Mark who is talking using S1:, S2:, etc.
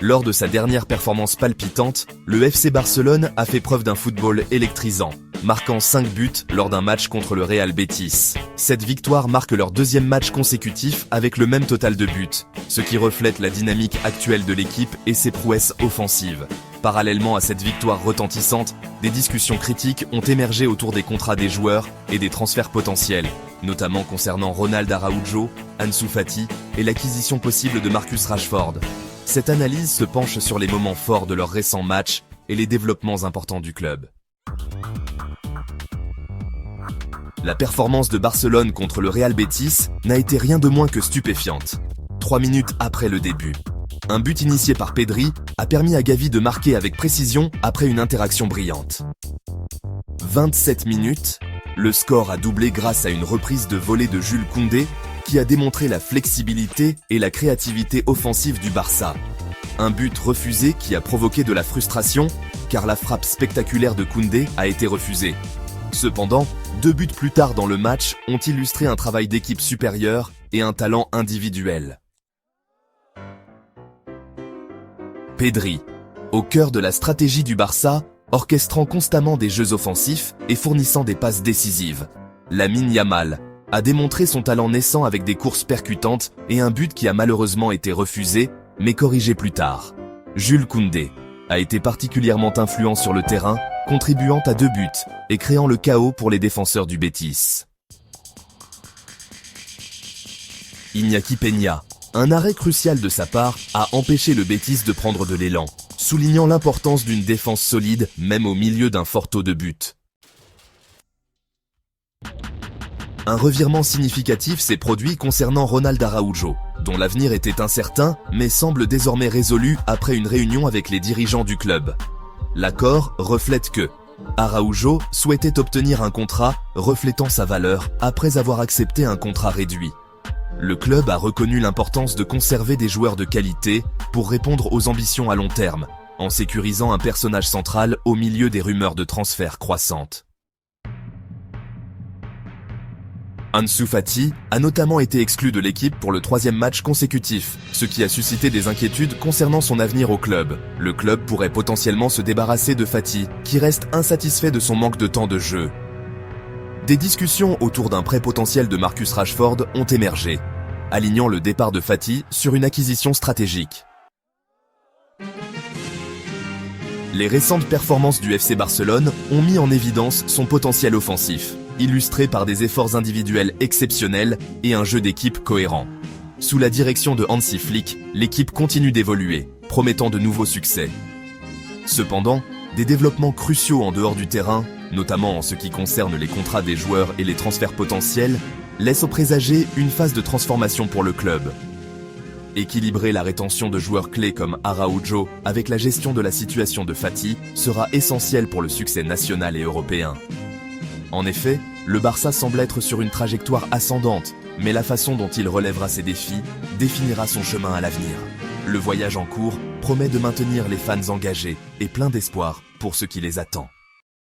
S1: Lors de sa dernière performance palpitante, le FC Barcelone a fait preuve d'un football électrisant, marquant 5 buts lors d'un match contre le Real Betis. Cette victoire marque leur deuxième match consécutif avec le même total de buts, ce qui reflète la dynamique actuelle de l'équipe et ses prouesses offensives. Parallèlement à cette victoire retentissante, des discussions critiques ont émergé autour des contrats des joueurs et des transferts potentiels, notamment concernant Ronald Araujo, Ansu Fati et l'acquisition possible de Marcus Rashford. Cette analyse se penche sur les moments forts de leurs récents matchs et les développements importants du club. La performance de Barcelone contre le Real Betis n'a été rien de moins que stupéfiante. 3 minutes après le début, un but initié par Pedri a permis à Gavi de marquer avec précision après une interaction brillante. 27 minutes, le score a doublé grâce à une reprise de volée de Jules Koundé qui a démontré la flexibilité et la créativité offensive du Barça. Un but refusé qui a provoqué de la frustration car la frappe spectaculaire de Koundé a été refusée. Cependant, 2 buts plus tard dans le match ont illustré un travail d'équipe supérieur et un talent individuel. Pedri, au cœur de la stratégie du Barça, orchestrant constamment des jeux offensifs et fournissant des passes décisives. Lamine Yamal a démontré son talent naissant avec des courses percutantes et un but qui a malheureusement été refusé, mais corrigé plus tard. Jules Koundé a été particulièrement influent sur le terrain, contribuant à 2 buts et créant le chaos pour les défenseurs du Betis. Iñaki Peña, un arrêt crucial de sa part, a empêché le Betis de prendre de l'élan, soulignant l'importance d'une défense solide même au milieu d'un fort taux de but. Un revirement significatif s'est produit concernant Ronald Araujo, dont l'avenir était incertain mais semble désormais résolu après une réunion avec les dirigeants du club. L'accord reflète que Araujo souhaitait obtenir un contrat reflétant sa valeur après avoir accepté un contrat réduit. Le club a reconnu l'importance de conserver des joueurs de qualité pour répondre aux ambitions à long terme, en sécurisant un personnage central au milieu des rumeurs de transfert croissantes. Ansu Fati a notamment été exclu de l'équipe pour le 3e match consécutif, ce qui a suscité des inquiétudes concernant son avenir au club. Le club pourrait potentiellement se débarrasser de Fati, qui reste insatisfait de son manque de temps de jeu. Des discussions autour d'un prêt potentiel de Marcus Rashford ont émergé, alignant le départ de Fati sur une acquisition stratégique. Les récentes performances du FC Barcelone ont mis en évidence son potentiel offensif, illustré par des efforts individuels exceptionnels et un jeu d'équipe cohérent. Sous la direction de Hansi Flick, l'équipe continue d'évoluer, promettant de nouveaux succès. Cependant, des développements cruciaux en dehors du terrain, notamment en ce qui concerne les contrats des joueurs et les transferts potentiels, laissent au présager une phase de transformation pour le club. Équilibrer la rétention de joueurs clés comme Araujo avec la gestion de la situation de Fati sera essentiel pour le succès national et européen. En effet, le Barça semble être sur une trajectoire ascendante, mais la façon dont il relèvera ses défis définira son chemin à l'avenir. Le voyage en cours promet de maintenir les fans engagés et pleins d'espoir pour ce qui les attend.